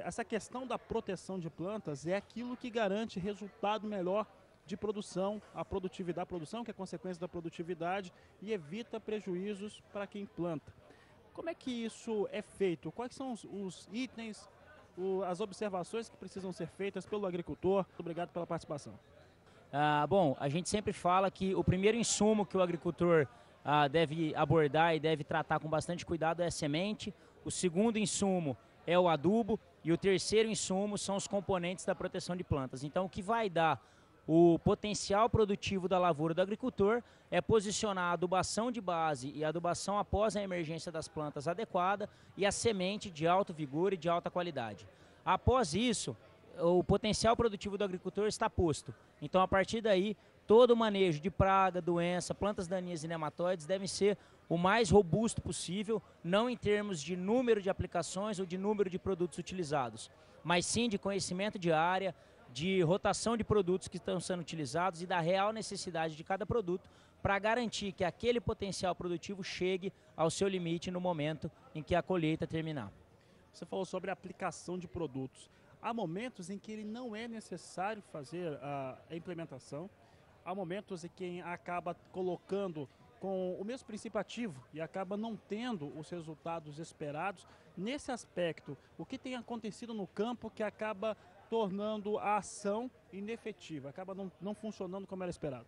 Essa questão da proteção de plantas é aquilo que garante resultado melhor de produção, a produção que é consequência da produtividade e evita prejuízos para quem planta. Como é que isso é feito? Quais são os itens, as observações que precisam ser feitas pelo agricultor? Obrigado pela participação. Bom, a gente sempre fala que o primeiro insumo que o agricultor deve abordar e deve tratar com bastante cuidado é a semente, o segundo insumo é o adubo e o terceiro insumo são os componentes da proteção de plantas. Então, o que vai dar o potencial produtivo da lavoura do agricultor é posicionar a adubação de base e a adubação após a emergência das plantas adequada e a semente de alto vigor e de alta qualidade. Após isso, o potencial produtivo do agricultor está posto. Então, a partir daí, todo o manejo de praga, doença, plantas daninhas e nematóides devem ser o mais robusto possível, não em termos de número de aplicações ou de número de produtos utilizados, mas sim de conhecimento de área, de rotação de produtos que estão sendo utilizados e da real necessidade de cada produto para garantir que aquele potencial produtivo chegue ao seu limite no momento em que a colheita terminar. Você falou sobre a aplicação de produtos. Há momentos em que ele não é necessário fazer a implementação, há momentos em que acaba colocando com o mesmo princípio ativo e acaba não tendo os resultados esperados. Nesse aspecto, o que tem acontecido no campo que acaba tornando a ação inefetiva, acaba não funcionando como era esperado?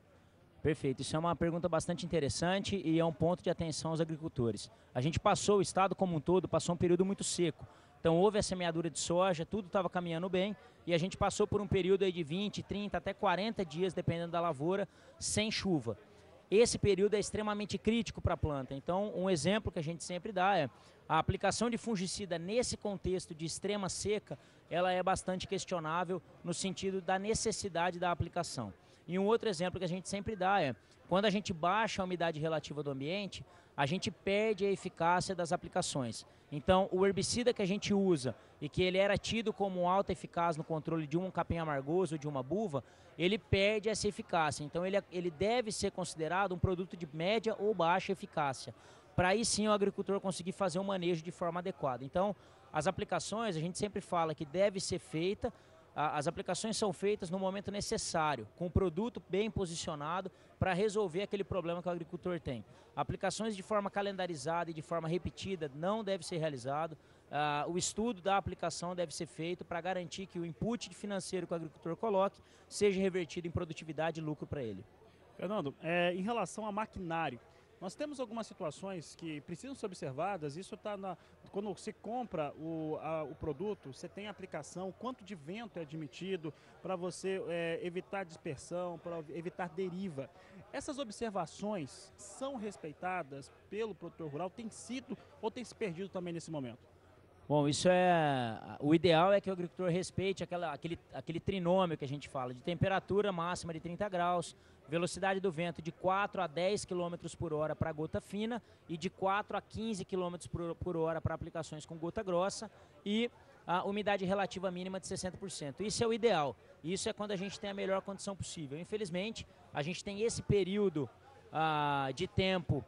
Perfeito, isso é uma pergunta bastante interessante e é um ponto de atenção aos agricultores. A gente passou, o estado como um todo, passou um período muito seco. Então houve a semeadura de soja, tudo estava caminhando bem e a gente passou por um período aí de 20, 30, até 40 dias, dependendo da lavoura, sem chuva. Esse período é extremamente crítico para a planta. Então, um exemplo que a gente sempre dá é a aplicação de fungicida nesse contexto de extrema seca, ela é bastante questionável no sentido da necessidade da aplicação. E um outro exemplo que a gente sempre dá é, quando a gente baixa a umidade relativa do ambiente, a gente perde a eficácia das aplicações. Então, o herbicida que a gente usa e que ele era tido como alta eficaz no controle de um capim amargoso ou de uma buva, ele perde essa eficácia. Então, ele deve ser considerado um produto de média ou baixa eficácia, para aí sim o agricultor conseguir fazer um manejo de forma adequada. Então, as aplicações, a gente sempre fala que deve ser feita. As aplicações são feitas no momento necessário, com o produto bem posicionado para resolver aquele problema que o agricultor tem. Aplicações de forma calendarizada e de forma repetida não deve ser realizado. O estudo da aplicação deve ser feito para garantir que o input financeiro que o agricultor coloque seja revertido em produtividade e lucro para ele. Fernando, em relação a maquinário, nós temos algumas situações que precisam ser observadas. Isso está quando você compra o produto, você tem a aplicação, quanto de vento é admitido para você evitar dispersão, para evitar deriva. Essas observações são respeitadas pelo produtor rural? Tem sido ou tem se perdido também nesse momento? Bom, o ideal é que o agricultor respeite aquele trinômio que a gente fala, de temperatura máxima de 30 graus, velocidade do vento de 4 a 10 km por hora para gota fina e de 4 a 15 km por hora para aplicações com gota grossa e a umidade relativa mínima de 60%. Isso é o ideal, isso é quando a gente tem a melhor condição possível. Infelizmente, a gente tem esse período de tempo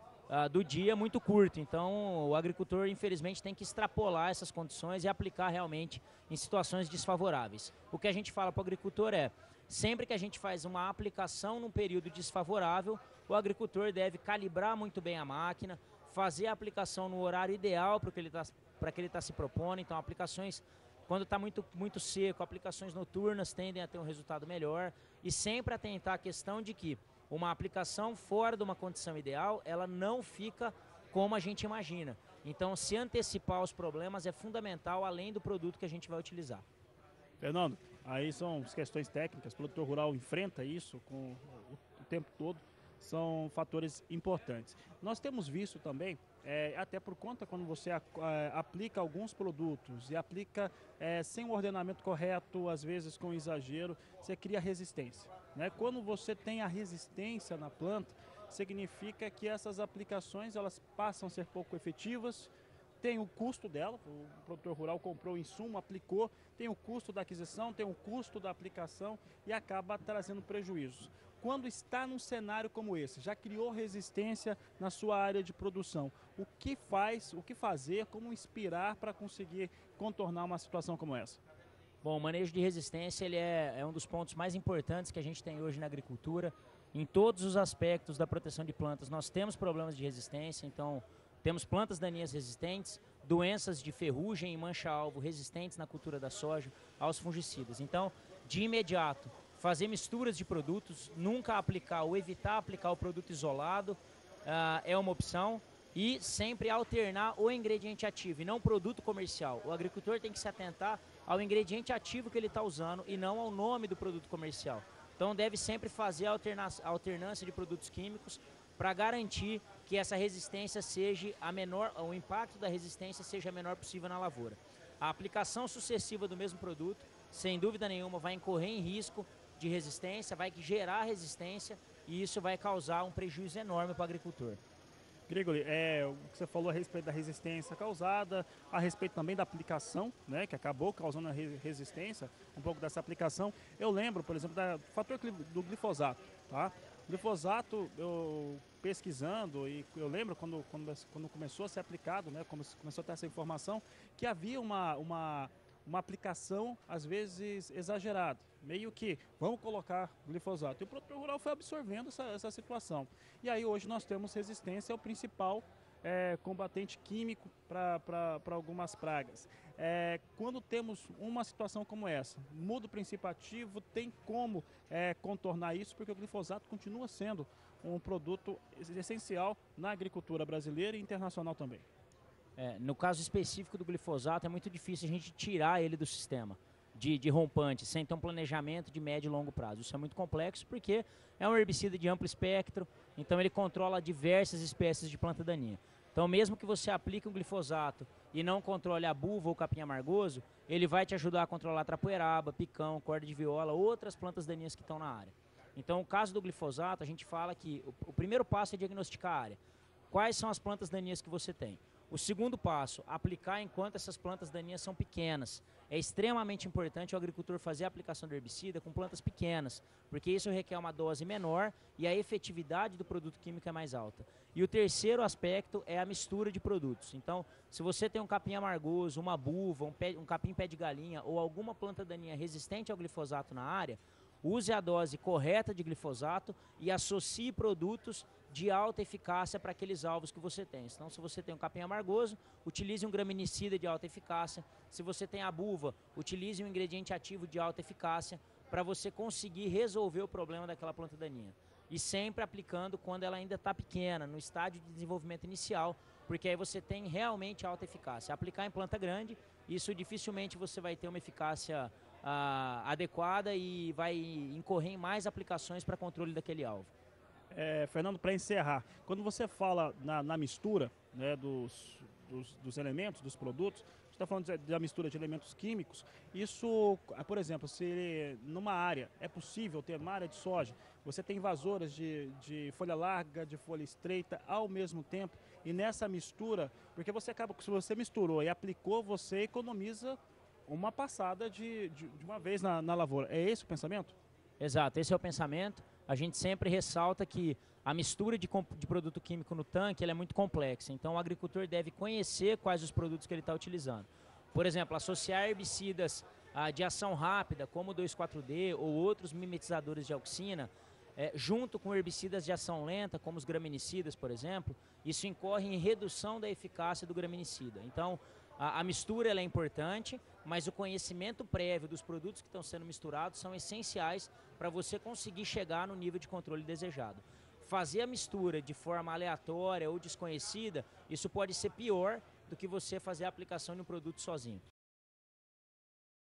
do dia muito curto, então o agricultor infelizmente tem que extrapolar essas condições e aplicar realmente em situações desfavoráveis. O que a gente fala para o agricultor é, sempre que a gente faz uma aplicação num período desfavorável, o agricultor deve calibrar muito bem a máquina, fazer a aplicação no horário ideal para que ele está se propondo. Então aplicações, quando está muito seco, aplicações noturnas tendem a ter um resultado melhor e sempre atentar à questão de que uma aplicação fora de uma condição ideal, ela não fica como a gente imagina. Então, se antecipar os problemas é fundamental, além do produto que a gente vai utilizar. Fernando, aí são as questões técnicas, o produtor rural enfrenta isso o tempo todo, são fatores importantes. Nós temos visto também, até por conta quando você aplica alguns produtos e aplica sem o ordenamento correto, às vezes com exagero, você cria resistência, né? Quando você tem a resistência na planta, significa que essas aplicações elas passam a ser pouco efetivas. Tem o custo dela, o produtor rural comprou o insumo, aplicou, tem o custo da aquisição, tem o custo da aplicação e acaba trazendo prejuízos. Quando está num cenário como esse, já criou resistência na sua área de produção, o que fazer, como inspirar para conseguir contornar uma situação como essa? Bom, o manejo de resistência ele é um dos pontos mais importantes que a gente tem hoje na agricultura. Em todos os aspectos da proteção de plantas, nós temos problemas de resistência, então temos plantas daninhas resistentes, doenças de ferrugem e mancha-alvo resistentes na cultura da soja aos fungicidas. Então, de imediato, fazer misturas de produtos, nunca aplicar ou evitar aplicar o produto isolado é uma opção. E sempre alternar o ingrediente ativo e não o produto comercial. O agricultor tem que se atentar ao ingrediente ativo que ele está usando e não ao nome do produto comercial. Então deve sempre fazer a alternância de produtos químicos para garantir que essa resistência seja a menor, o impacto da resistência seja a menor possível na lavoura. A aplicação sucessiva do mesmo produto, sem dúvida nenhuma, vai incorrer em risco de resistência, vai gerar resistência e isso vai causar um prejuízo enorme para o agricultor. Grigoli, o que você falou a respeito da resistência causada, a respeito também da aplicação, né, que acabou causando a resistência, um pouco dessa aplicação. Eu lembro, por exemplo, do fator do glifosato, tá? O glifosato, eu pesquisando, e eu lembro quando começou a ser aplicado, né, começou a ter essa informação, que havia uma aplicação, às vezes, exagerada. Meio que, vamos colocar glifosato. E o produtor rural foi absorvendo essa situação. E aí, hoje, nós temos resistência ao principal combatente químico para algumas pragas. Quando temos uma situação como essa, muda o princípio ativo, tem como contornar isso, porque o glifosato continua sendo um produto essencial na agricultura brasileira e internacional também. No caso específico do glifosato, é muito difícil a gente tirar ele do sistema de rompante, sem ter um planejamento de médio e longo prazo. Isso é muito complexo porque é um herbicida de amplo espectro, então ele controla diversas espécies de planta daninha. Então mesmo que você aplique um glifosato e não controle a buva ou o capim amargoso, ele vai te ajudar a controlar trapoeraba, picão, corda de viola, outras plantas daninhas que estão na área. Então o caso do glifosato, a gente fala que o primeiro passo é diagnosticar a área. Quais são as plantas daninhas que você tem? O segundo passo, aplicar enquanto essas plantas daninhas são pequenas. É extremamente importante o agricultor fazer a aplicação do herbicida com plantas pequenas, porque isso requer uma dose menor e a efetividade do produto químico é mais alta. E o terceiro aspecto é a mistura de produtos. Então, se você tem um capim amargoso, uma buva, um capim pé de galinha ou alguma planta daninha resistente ao glifosato na área, use a dose correta de glifosato e associe produtos de alta eficácia para aqueles alvos que você tem. Então, se você tem um capim amargoso, utilize um graminicida de alta eficácia. Se você tem a buva, utilize um ingrediente ativo de alta eficácia para você conseguir resolver o problema daquela planta daninha. E sempre aplicando quando ela ainda está pequena, no estágio de desenvolvimento inicial, porque aí você tem realmente alta eficácia. Aplicar em planta grande, isso dificilmente você vai ter uma eficácia adequada e vai incorrer em mais aplicações para controle daquele alvo. Fernando, para encerrar, quando você fala na mistura, né, dos elementos, dos produtos, você está falando da mistura de elementos químicos, isso, por exemplo, se numa área é possível ter uma área de soja, você tem invasoras de folha larga, de folha estreita ao mesmo tempo, e nessa mistura, porque você acaba, se você misturou e aplicou, você economiza uma passada de uma vez na lavoura. É esse o pensamento? Exato, esse é o pensamento. A gente sempre ressalta que a mistura de produto químico no tanque ela é muito complexa. Então o agricultor deve conhecer quais os produtos que ele está utilizando. Por exemplo, associar herbicidas de ação rápida, como o 2,4-D ou outros mimetizadores de auxina, junto com herbicidas de ação lenta, como os graminicidas, por exemplo, isso incorre em redução da eficácia do graminicida. Então, a mistura ela é importante, mas o conhecimento prévio dos produtos que estão sendo misturados são essenciais para você conseguir chegar no nível de controle desejado. Fazer a mistura de forma aleatória ou desconhecida, isso pode ser pior do que você fazer a aplicação de um produto sozinho.